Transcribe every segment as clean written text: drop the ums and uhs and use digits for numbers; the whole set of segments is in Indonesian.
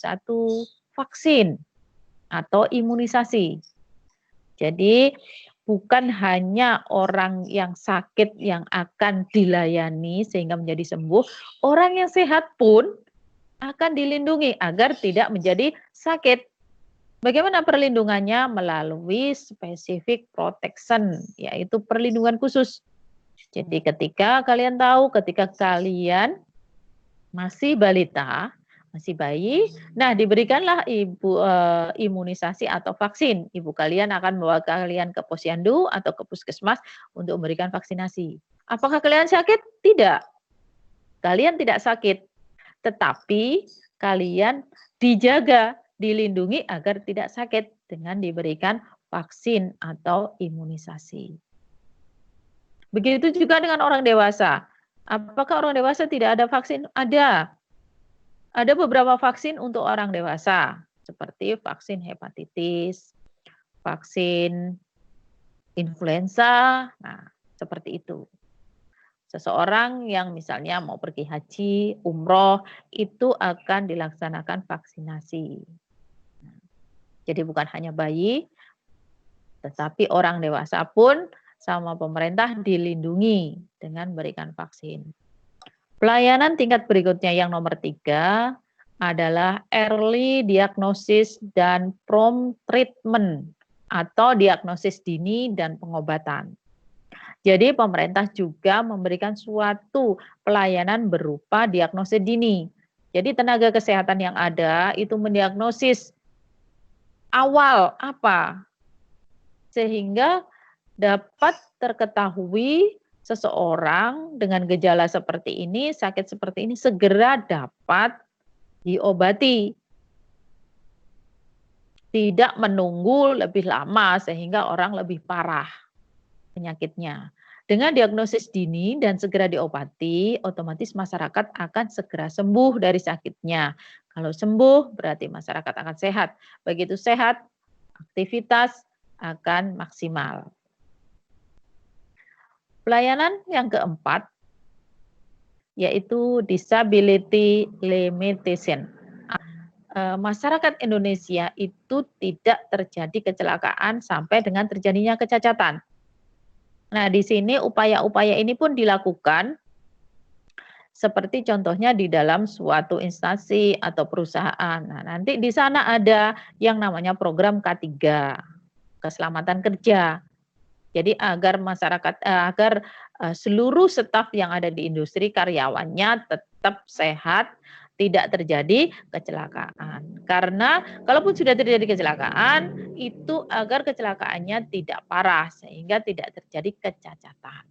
satu vaksin atau imunisasi. Jadi bukan hanya orang yang sakit yang akan dilayani sehingga menjadi sembuh, orang yang sehat pun akan dilindungi agar tidak menjadi sakit. Bagaimana perlindungannya? Melalui specific protection, yaitu perlindungan khusus. Jadi ketika kalian tahu, ketika kalian masih balita, masih bayi, nah diberikanlah imunisasi atau vaksin. Ibu kalian akan membawa kalian ke posyandu atau ke puskesmas untuk memberikan vaksinasi. Apakah kalian sakit? Tidak. Kalian tidak sakit, tetapi kalian dijaga, dilindungi agar tidak sakit dengan diberikan vaksin atau imunisasi. Begitu juga dengan orang dewasa. Apakah orang dewasa tidak ada vaksin? Ada. Ada beberapa vaksin untuk orang dewasa, seperti vaksin hepatitis, vaksin influenza, nah seperti itu. Seseorang yang misalnya mau pergi haji, umroh, itu akan dilaksanakan vaksinasi. Jadi bukan hanya bayi, tetapi orang dewasa pun sama pemerintah dilindungi dengan berikan vaksin. Pelayanan tingkat berikutnya yang nomor 3 adalah early diagnosis dan prompt treatment atau diagnosis dini dan pengobatan. Jadi pemerintah juga memberikan suatu pelayanan berupa diagnosis dini. Jadi tenaga kesehatan yang ada itu mendiagnosis awal apa, sehingga dapat terketahui seseorang dengan gejala seperti ini, sakit seperti ini, segera dapat diobati. Tidak menunggu lebih lama sehingga orang lebih parah penyakitnya. Dengan diagnosis dini dan segera diobati, otomatis masyarakat akan segera sembuh dari sakitnya. Kalau sembuh, berarti masyarakat akan sehat. Begitu sehat, aktivitas akan maksimal. Pelayanan yang keempat, yaitu disability limitation. Masyarakat Indonesia itu tidak terjadi kecelakaan sampai dengan terjadinya kecacatan. Nah, di sini upaya-upaya ini pun dilakukan seperti contohnya di dalam suatu instansi atau perusahaan. Nah, nanti di sana ada yang namanya program K3, keselamatan kerja. Jadi agar masyarakat agar seluruh staf yang ada di industri karyawannya tetap sehat, tidak terjadi kecelakaan. Karena kalaupun sudah terjadi kecelakaan, itu agar kecelakaannya tidak parah sehingga tidak terjadi kecacatan.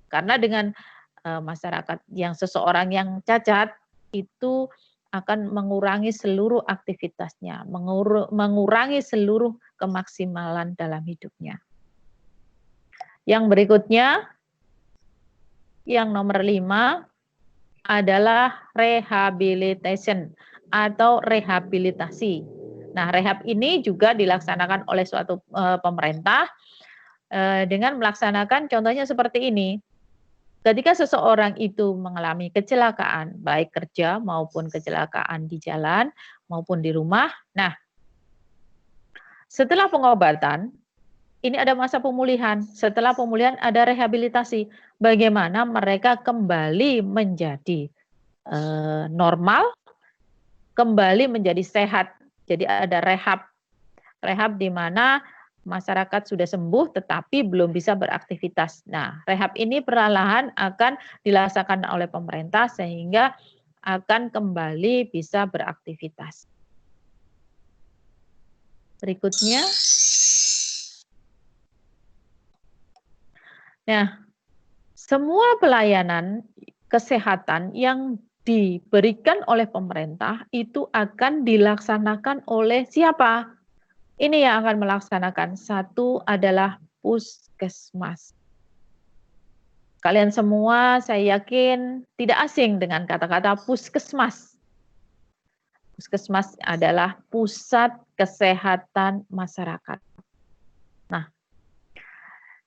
Karena dengan masyarakat yang seseorang yang cacat itu akan mengurangi seluruh aktivitasnya, mengurangi seluruh kemaksimalan dalam hidupnya. Yang berikutnya, yang nomor 5 adalah rehabilitation atau rehabilitasi. Nah, rehab ini juga dilaksanakan oleh suatu pemerintah dengan melaksanakan contohnya seperti ini. Ketika seseorang itu mengalami kecelakaan, baik kerja maupun kecelakaan di jalan maupun di rumah. Nah, setelah pengobatan, ini ada masa pemulihan. Setelah pemulihan ada rehabilitasi. Bagaimana mereka kembali menjadi normal, kembali menjadi sehat. Jadi ada rehab. Rehab di mana masyarakat sudah sembuh tetapi belum bisa beraktivitas. Nah, rehab ini perlahan akan dilaksanakan oleh pemerintah sehingga akan kembali bisa beraktivitas. Berikutnya. Nah, semua pelayanan kesehatan yang diberikan oleh pemerintah itu akan dilaksanakan oleh siapa? Ini yang akan melaksanakan. Satu adalah puskesmas. Kalian semua saya yakin tidak asing dengan kata-kata puskesmas. Puskesmas adalah pusat kesehatan masyarakat. Nah,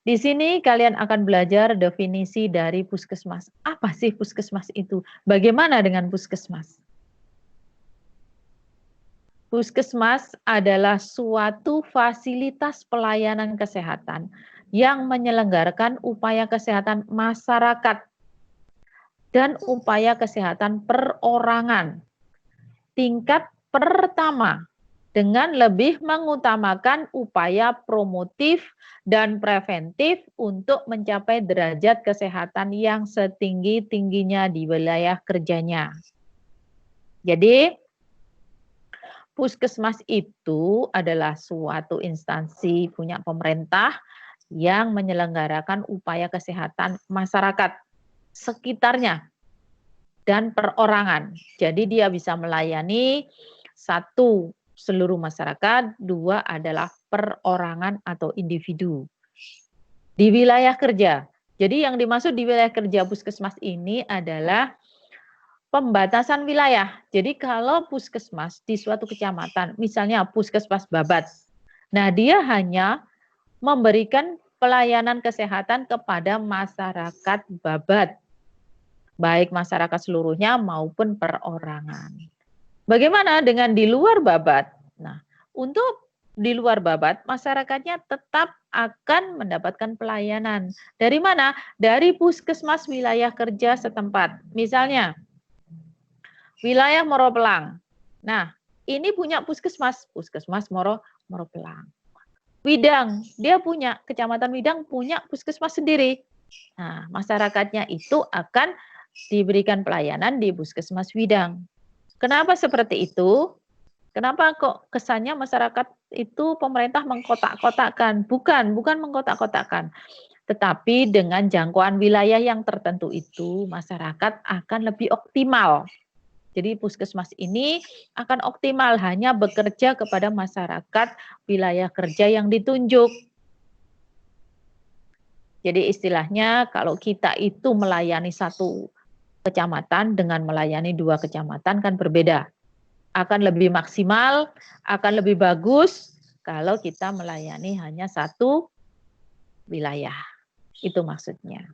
di sini kalian akan belajar definisi dari puskesmas. Apa sih puskesmas itu? Bagaimana dengan puskesmas? Puskesmas adalah suatu fasilitas pelayanan kesehatan yang menyelenggarakan upaya kesehatan masyarakat dan upaya kesehatan perorangan tingkat pertama dengan lebih mengutamakan upaya promotif dan preventif untuk mencapai derajat kesehatan yang setinggi-tingginya di wilayah kerjanya. Jadi, Puskesmas itu adalah suatu instansi punya pemerintah yang menyelenggarakan upaya kesehatan masyarakat sekitarnya dan perorangan. Jadi dia bisa melayani satu seluruh masyarakat, dua adalah perorangan atau individu. Di wilayah kerja. Jadi yang dimaksud di wilayah kerja Puskesmas ini adalah pembatasan wilayah. Jadi kalau puskesmas di suatu kecamatan, misalnya puskesmas Babat, nah dia hanya memberikan pelayanan kesehatan kepada masyarakat Babat, baik masyarakat seluruhnya maupun perorangan. Bagaimana dengan di luar Babat? Nah, untuk di luar Babat, masyarakatnya tetap akan mendapatkan pelayanan. Dari mana? Dari puskesmas wilayah kerja setempat. Misalnya, wilayah Moropelang. Nah, ini punya puskesmas Moropelang. Widang, dia punya, Kecamatan Widang punya puskesmas sendiri. Nah, masyarakatnya itu akan diberikan pelayanan di puskesmas Widang. Kenapa seperti itu? Kenapa kok kesannya masyarakat itu pemerintah mengkotak-kotakkan? Bukan mengkotak-kotakkan. Tetapi dengan jangkauan wilayah yang tertentu itu, masyarakat akan lebih optimal. Jadi puskesmas ini akan optimal hanya bekerja kepada masyarakat wilayah kerja yang ditunjuk. Jadi istilahnya kalau kita itu melayani satu kecamatan dengan melayani dua kecamatan kan berbeda. Akan lebih maksimal, akan lebih bagus kalau kita melayani hanya satu wilayah. Itu maksudnya.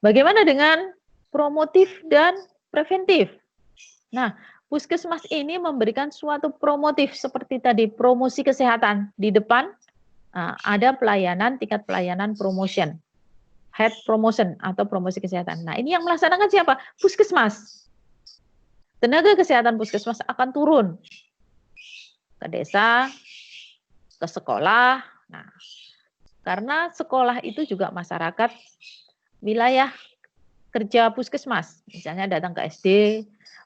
Bagaimana dengan promotif dan preventif? Nah, puskesmas ini memberikan suatu promotif seperti tadi promosi kesehatan. Di depan ada pelayanan, tingkat pelayanan promotion, head promotion atau promosi kesehatan. Nah, ini yang melaksanakan siapa? Puskesmas. Tenaga kesehatan puskesmas akan turun ke desa, ke sekolah. Nah, karena sekolah itu juga masyarakat wilayah kerja puskesmas. Misalnya datang ke SD,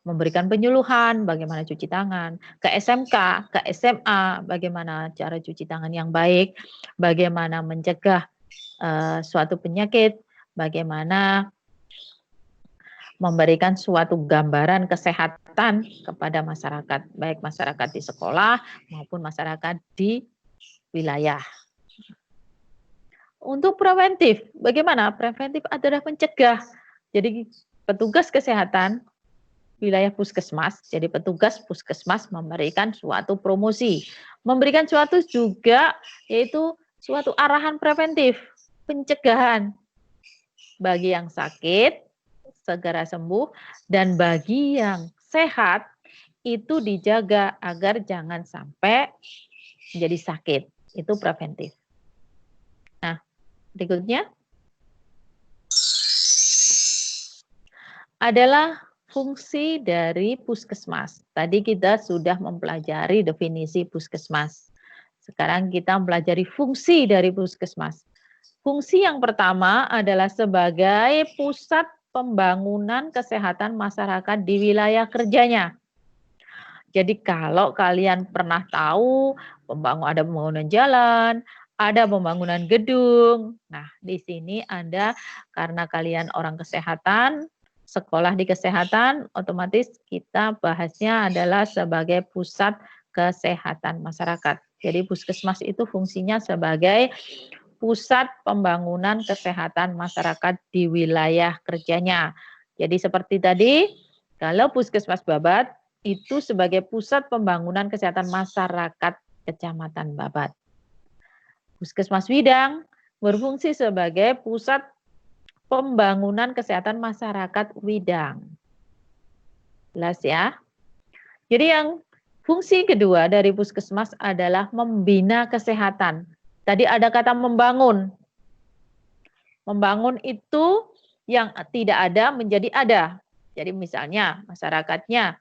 memberikan penyuluhan bagaimana cuci tangan, ke SMK, ke SMA, bagaimana cara cuci tangan yang baik, bagaimana mencegah suatu penyakit, bagaimana memberikan suatu gambaran kesehatan kepada masyarakat, baik masyarakat di sekolah maupun masyarakat di wilayah. Untuk preventif, bagaimana? Preventif adalah mencegah. Jadi petugas kesehatan wilayah puskesmas, jadi petugas puskesmas memberikan suatu promosi, memberikan suatu juga yaitu suatu arahan preventif, pencegahan bagi yang sakit segera sembuh dan bagi yang sehat itu dijaga agar jangan sampai menjadi sakit. Itu preventif. Nah, berikutnya adalah fungsi dari puskesmas. Tadi kita sudah mempelajari definisi puskesmas. Sekarang kita mempelajari fungsi dari puskesmas. Fungsi yang pertama adalah sebagai pusat pembangunan kesehatan masyarakat di wilayah kerjanya. Jadi kalau kalian pernah tahu ada pembangunan jalan, ada pembangunan gedung. Nah, di sini Anda karena kalian orang kesehatan, sekolah di kesehatan, otomatis kita bahasnya adalah sebagai pusat kesehatan masyarakat. Jadi puskesmas itu fungsinya sebagai pusat pembangunan kesehatan masyarakat di wilayah kerjanya. Jadi seperti tadi, kalau puskesmas Babat itu sebagai pusat pembangunan kesehatan masyarakat Kecamatan Babat. Puskesmas Widang berfungsi sebagai pusat pembangunan kesehatan masyarakat Widang. Jelas ya? Jadi yang Fungsi kedua dari puskesmas adalah membina kesehatan. Tadi ada kata membangun. Membangun itu yang tidak ada menjadi ada. Jadi misalnya masyarakatnya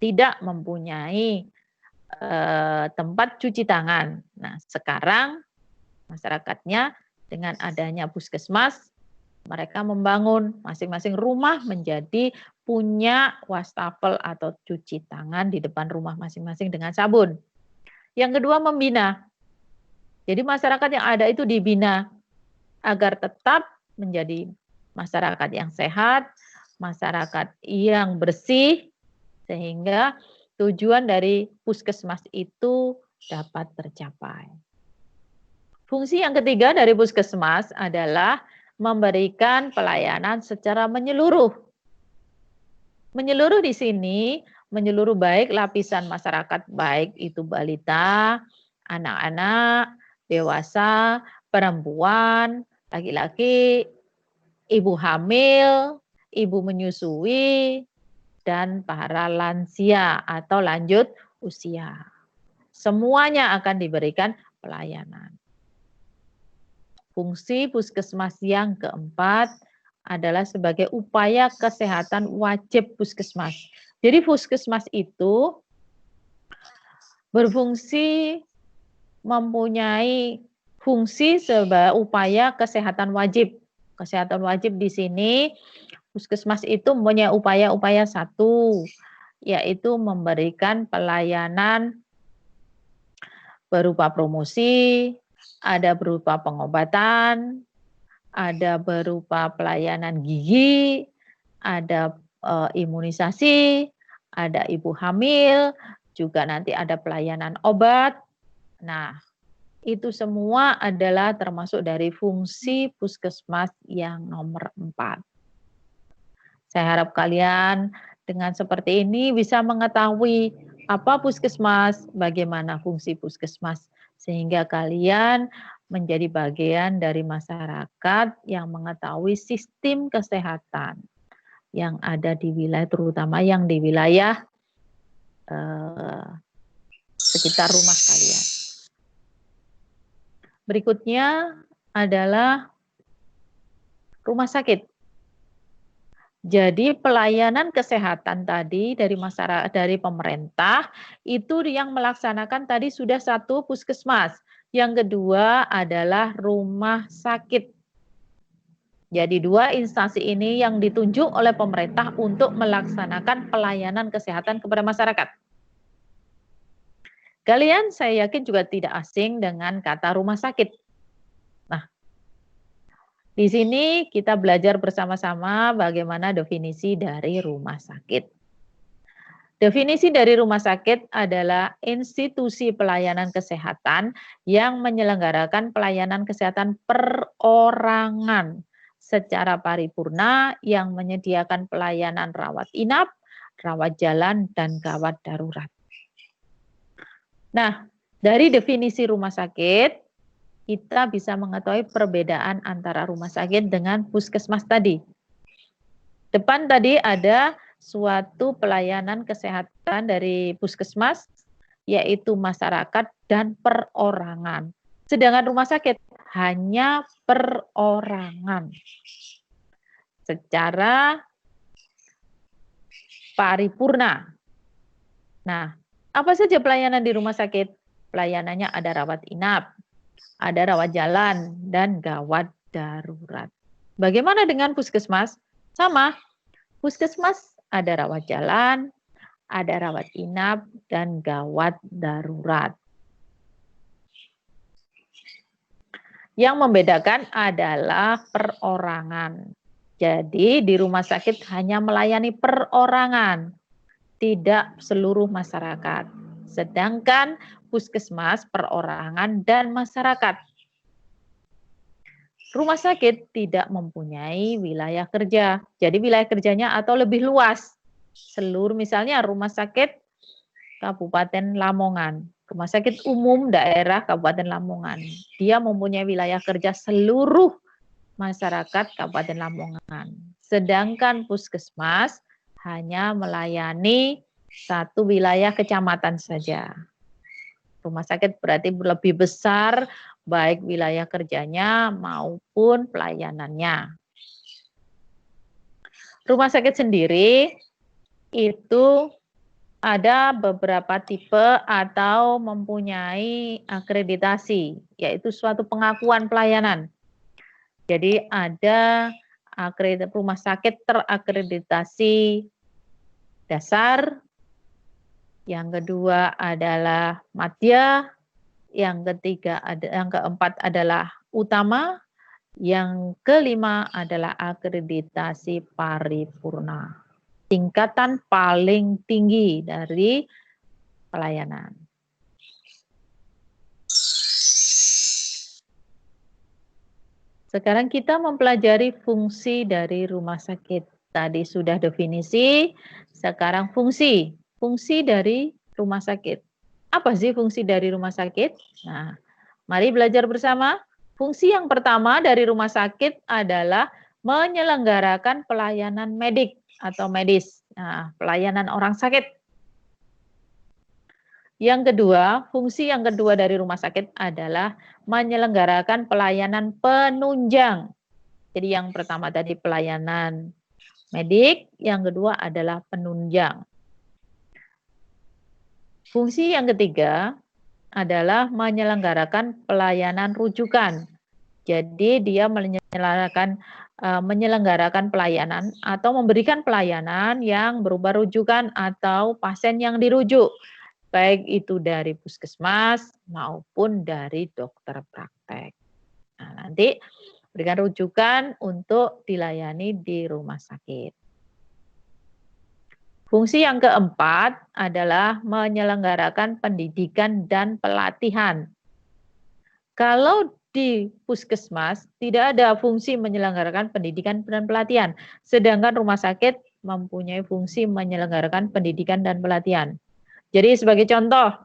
tidak mempunyai tempat cuci tangan. Nah, sekarang masyarakatnya dengan adanya puskesmas, mereka membangun masing-masing rumah menjadi punya wastafel atau cuci tangan di depan rumah masing-masing dengan sabun. Yang kedua, membina. Jadi masyarakat yang ada itu dibina agar tetap menjadi masyarakat yang sehat, masyarakat yang bersih, sehingga tujuan dari puskesmas itu dapat tercapai. Fungsi yang ketiga dari puskesmas adalah memberikan pelayanan secara menyeluruh. Menyeluruh di sini, menyeluruh baik lapisan masyarakat, baik itu balita, anak-anak, dewasa, perempuan, laki-laki, ibu hamil, ibu menyusui, dan para lansia atau lanjut usia. Semuanya akan diberikan pelayanan. Fungsi puskesmas yang keempat adalah sebagai upaya kesehatan wajib puskesmas. Jadi puskesmas itu berfungsi mempunyai fungsi sebagai upaya kesehatan wajib. Kesehatan wajib di sini puskesmas itu mempunyai upaya-upaya satu, yaitu memberikan pelayanan berupa promosi, ada berupa pengobatan, ada berupa pelayanan gigi, ada imunisasi, ada ibu hamil, juga nanti ada pelayanan obat. Nah, itu semua adalah termasuk dari fungsi puskesmas yang nomor 4. Saya harap kalian dengan seperti ini bisa mengetahui apa puskesmas, bagaimana fungsi puskesmas, sehingga kalian menjadi bagian dari masyarakat yang mengetahui sistem kesehatan yang ada di wilayah, terutama yang di wilayah sekitar rumah kalian. Berikutnya adalah rumah sakit. Jadi pelayanan kesehatan tadi dari masyarakat, dari pemerintah itu yang melaksanakan tadi sudah satu puskesmas. Yang kedua adalah rumah sakit. Jadi dua instansi ini yang ditunjuk oleh pemerintah untuk melaksanakan pelayanan kesehatan kepada masyarakat. Kalian saya yakin juga tidak asing dengan kata rumah sakit. Nah, di sini kita belajar bersama-sama bagaimana definisi dari rumah sakit. Definisi dari rumah sakit adalah institusi pelayanan kesehatan yang menyelenggarakan pelayanan kesehatan perorangan secara paripurna yang menyediakan pelayanan rawat inap, rawat jalan, dan gawat darurat. Nah, dari definisi rumah sakit, kita bisa mengetahui perbedaan antara rumah sakit dengan puskesmas tadi. Depan tadi ada suatu pelayanan kesehatan dari puskesmas, yaitu masyarakat dan perorangan. Sedangkan rumah sakit hanya perorangan. Secara paripurna. Nah, apa saja pelayanan di rumah sakit? Pelayanannya ada rawat inap, ada rawat jalan, dan gawat darurat. Bagaimana dengan puskesmas? Sama, puskesmas ada rawat jalan, ada rawat inap, dan gawat darurat. Yang membedakan adalah perorangan. Jadi di rumah sakit hanya melayani perorangan, tidak seluruh masyarakat. Sedangkan puskesmas perorangan dan masyarakat. Rumah sakit tidak mempunyai wilayah kerja. Jadi wilayah kerjanya atau lebih luas. Seluruh misalnya rumah sakit Kabupaten Lamongan, rumah sakit umum daerah Kabupaten Lamongan. Dia mempunyai wilayah kerja seluruh masyarakat Kabupaten Lamongan. Sedangkan puskesmas hanya melayani satu wilayah kecamatan saja. Rumah sakit berarti lebih besar baik wilayah kerjanya maupun pelayanannya. Rumah sakit sendiri itu ada beberapa tipe atau mempunyai akreditasi, yaitu suatu pengakuan pelayanan. Jadi ada rumah sakit terakreditasi dasar, yang kedua adalah madya, yang keempat adalah utama, yang kelima adalah akreditasi paripurna. Tingkatan paling tinggi dari pelayanan. Sekarang kita mempelajari fungsi dari rumah sakit. Tadi sudah definisi, sekarang fungsi. Fungsi dari rumah sakit. Apa sih fungsi dari rumah sakit? Nah, mari belajar bersama. Fungsi yang pertama dari rumah sakit adalah menyelenggarakan pelayanan medik atau medis. Nah, pelayanan orang sakit. Yang kedua, fungsi yang kedua dari rumah sakit adalah menyelenggarakan pelayanan penunjang. Jadi yang pertama tadi pelayanan medik, yang kedua adalah penunjang. Fungsi yang ketiga adalah menyelenggarakan pelayanan rujukan. Jadi dia menyelenggarakan pelayanan atau memberikan pelayanan yang berupa rujukan atau pasien yang dirujuk, baik itu dari puskesmas maupun dari dokter praktek. Nah, nanti berikan rujukan untuk dilayani di rumah sakit. Fungsi yang keempat adalah menyelenggarakan pendidikan dan pelatihan. Kalau di puskesmas tidak ada fungsi menyelenggarakan pendidikan dan pelatihan, sedangkan rumah sakit mempunyai fungsi menyelenggarakan pendidikan dan pelatihan. Jadi sebagai contoh,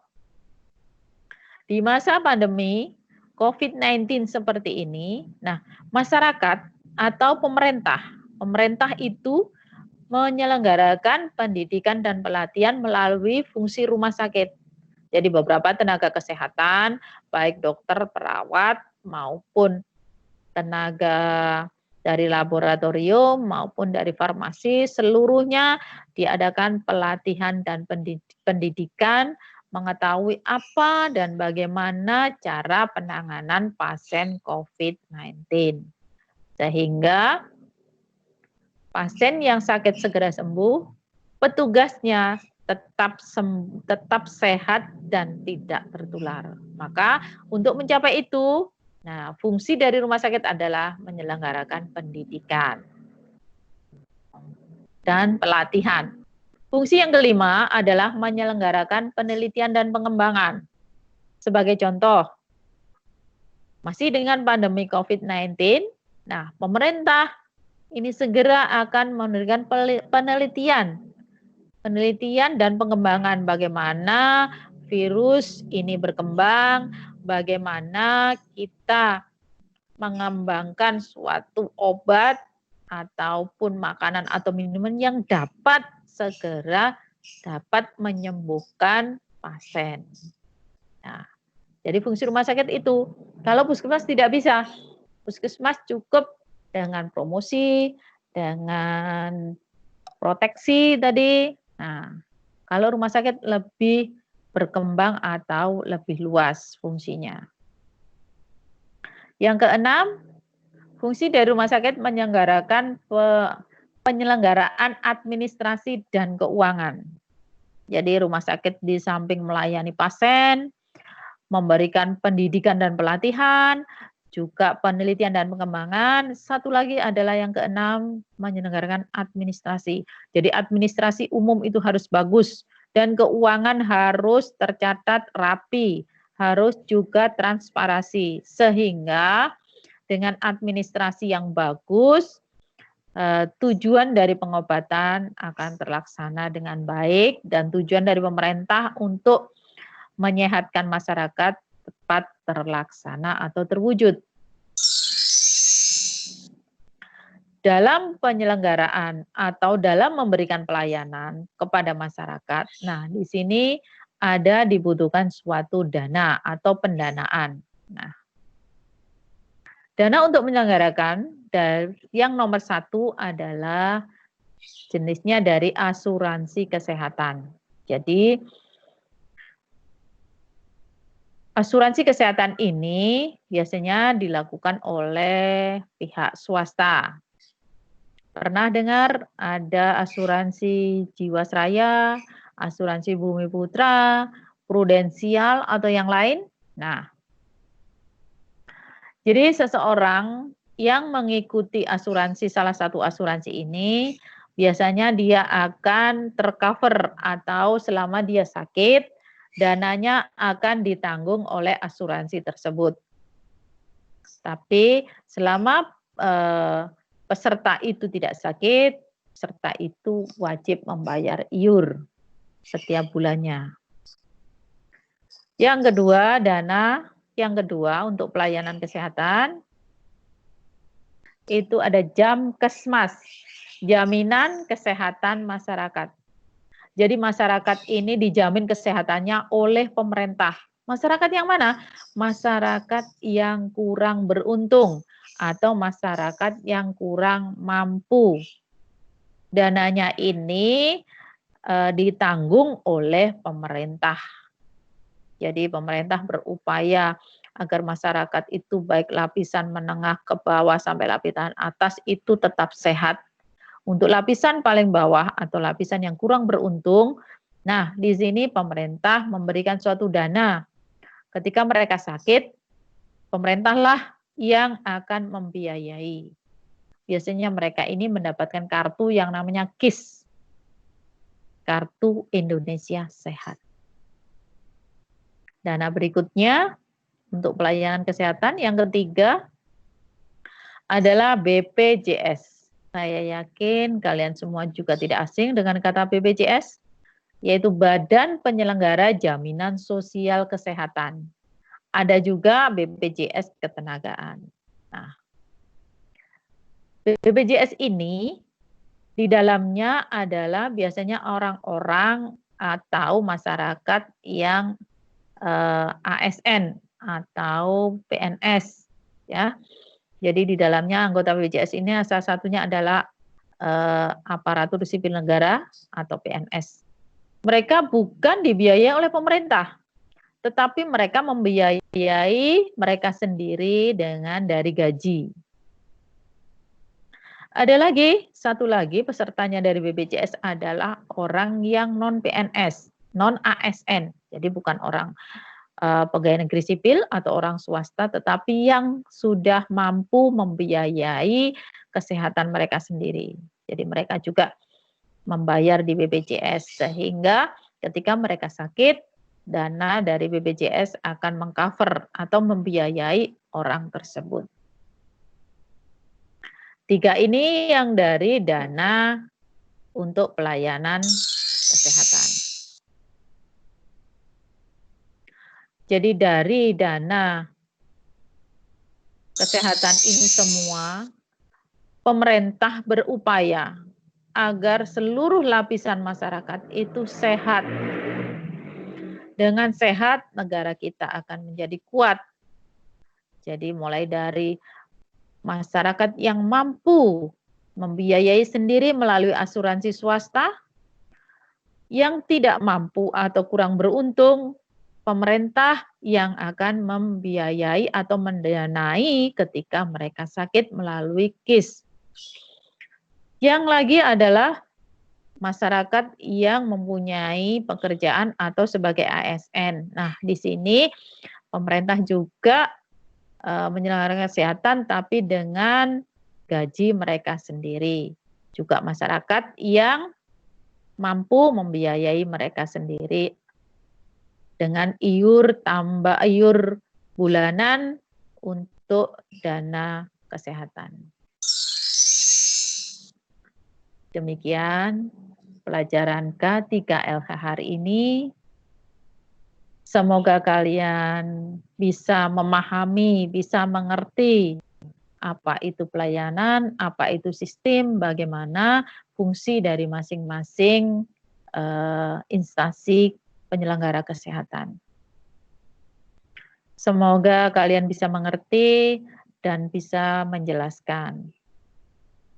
di masa pandemi COVID-19 seperti ini, nah masyarakat atau pemerintah itu menyelenggarakan pendidikan dan pelatihan melalui fungsi rumah sakit. Jadi beberapa tenaga kesehatan, baik dokter, perawat, maupun tenaga dari laboratorium maupun dari farmasi, seluruhnya diadakan pelatihan dan pendidikan mengetahui apa dan bagaimana cara penanganan pasien COVID-19. Sehingga pasien yang sakit segera sembuh, petugasnya tetap sehat dan tidak tertular. Maka untuk mencapai itu, nah fungsi dari rumah sakit adalah menyelenggarakan pendidikan dan pelatihan. Fungsi yang kelima adalah menyelenggarakan penelitian dan pengembangan. Sebagai contoh, masih dengan pandemi COVID-19, nah pemerintah ini segera akan memberikan penelitian dan pengembangan bagaimana virus ini berkembang, bagaimana kita mengembangkan suatu obat ataupun makanan atau minuman yang segera dapat menyembuhkan pasien. Nah, jadi fungsi rumah sakit itu. Kalau puskesmas tidak bisa, puskesmas cukup dengan promosi, dengan proteksi tadi. Nah, kalau rumah sakit lebih berkembang atau lebih luas fungsinya. Yang keenam, fungsi dari rumah sakit menyelenggarakan penyelenggaraan administrasi dan keuangan. Jadi rumah sakit di samping melayani pasien, memberikan pendidikan dan pelatihan, juga penelitian dan pengembangan. Satu lagi adalah yang keenam, menyelenggarakan administrasi. Jadi administrasi umum itu harus bagus dan keuangan harus tercatat rapi, harus juga transparansi. Sehingga dengan administrasi yang bagus, tujuan dari pengobatan akan terlaksana dengan baik dan tujuan dari pemerintah untuk menyehatkan masyarakat tepat terlaksana atau terwujud. dalam penyelenggaraan atau dalam memberikan pelayanan kepada masyarakat, nah di sini ada dibutuhkan suatu dana atau pendanaan. Nah, dana untuk menyelenggarakan yang nomor satu adalah jenisnya dari asuransi kesehatan. Jadi, asuransi kesehatan ini biasanya dilakukan oleh pihak swasta. Pernah dengar ada asuransi Jiwasraya, asuransi Bumi Putra, Prudensial, atau yang lain? Nah, jadi seseorang yang mengikuti asuransi salah satu asuransi ini, biasanya dia akan tercover atau selama dia sakit, dananya akan ditanggung oleh asuransi tersebut. Tapi selama peserta itu tidak sakit, peserta itu wajib membayar iur setiap bulannya. Yang kedua, dana yang kedua untuk pelayanan kesehatan itu ada Jamkesmas, jaminan kesehatan masyarakat. Jadi masyarakat ini dijamin kesehatannya oleh pemerintah. Masyarakat yang mana? Masyarakat yang kurang beruntung atau masyarakat yang kurang mampu. Dananya ini ditanggung oleh pemerintah. Jadi pemerintah berupaya agar masyarakat itu baik lapisan menengah ke bawah sampai lapisan atas itu tetap sehat. Untuk lapisan paling bawah atau lapisan yang kurang beruntung, nah di sini pemerintah memberikan suatu dana. Ketika mereka sakit, pemerintahlah yang akan membiayai. Biasanya mereka ini mendapatkan kartu yang namanya KIS, Kartu Indonesia Sehat. Dana berikutnya untuk pelayanan kesehatan yang ketiga adalah BPJS. Saya yakin kalian semua juga tidak asing dengan kata BPJS, yaitu Badan Penyelenggara Jaminan Sosial Kesehatan. Ada juga BPJS Ketenagaan. Nah, BPJS ini di dalamnya adalah biasanya orang-orang atau masyarakat yang ASN atau PNS, ya. Jadi di dalamnya anggota BPJS ini salah satunya adalah aparatur sipil negara atau PNS. Mereka bukan dibiayai oleh pemerintah, tetapi mereka membiayai mereka sendiri dengan dari gaji. Ada lagi, satu lagi pesertanya dari BPJS adalah orang yang non PNS, non ASN. Jadi bukan orang pegawai negeri sipil atau orang swasta, tetapi yang sudah mampu membiayai kesehatan mereka sendiri. Jadi mereka juga membayar di BPJS, sehingga ketika mereka sakit, dana dari BPJS akan mengcover atau membiayai orang tersebut. 3 ini yang dari dana untuk pelayanan kesehatan. Jadi dari dana kesehatan ini semua, pemerintah berupaya agar seluruh lapisan masyarakat itu sehat. Dengan sehat, negara kita akan menjadi kuat. Jadi mulai dari masyarakat yang mampu membiayai sendiri melalui asuransi swasta, yang tidak mampu atau kurang beruntung, pemerintah yang akan membiayai atau mendanai ketika mereka sakit melalui KIS. Yang lagi adalah masyarakat yang mempunyai pekerjaan atau sebagai ASN. Nah, di sini pemerintah juga menyelenggarakan kesehatan tapi dengan gaji mereka sendiri. Juga masyarakat yang mampu membiayai mereka sendiri dengan iur bulanan untuk dana kesehatan. Demikian pelajaran K3LH hari ini. Semoga kalian bisa memahami, bisa mengerti apa itu pelayanan, apa itu sistem, bagaimana fungsi dari masing-masing instansi penyelenggara kesehatan. Semoga kalian bisa mengerti dan bisa menjelaskan.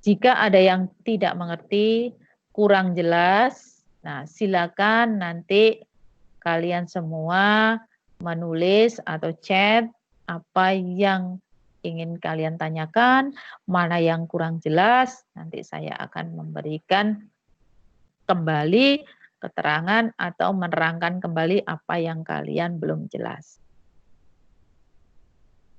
Jika ada yang tidak mengerti, kurang jelas, nah silakan nanti kalian semua menulis atau chat apa yang ingin kalian tanyakan, mana yang kurang jelas, nanti saya akan memberikan kembali keterangan atau menerangkan kembali apa yang kalian belum jelas.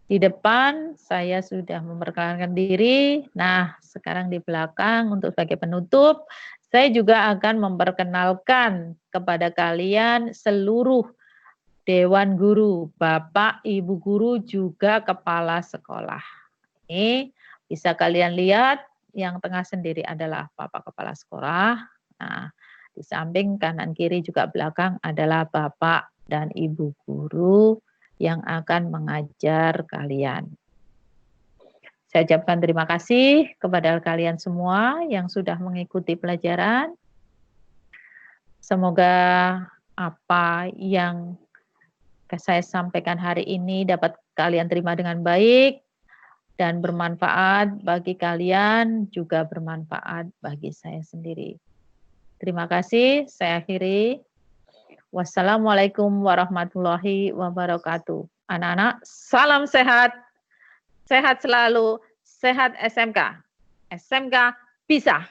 Di depan saya sudah memperkenalkan diri. Nah, sekarang di belakang untuk sebagai penutup, saya juga akan memperkenalkan kepada kalian seluruh Dewan Guru, Bapak, Ibu Guru, juga Kepala Sekolah. Ini bisa kalian lihat, yang tengah sendiri adalah Bapak Kepala Sekolah. Nah, di samping kanan kiri juga belakang adalah Bapak dan Ibu Guru yang akan mengajar kalian. Saya ucapkan terima kasih kepada kalian semua yang sudah mengikuti pelajaran. Semoga apa yang saya sampaikan hari ini dapat kalian terima dengan baik dan bermanfaat bagi kalian, juga bermanfaat bagi saya sendiri. Terima kasih, saya akhiri. Wassalamualaikum warahmatullahi wabarakatuh. Anak-anak, salam sehat, sehat selalu, sehat SMK. SMK bisa.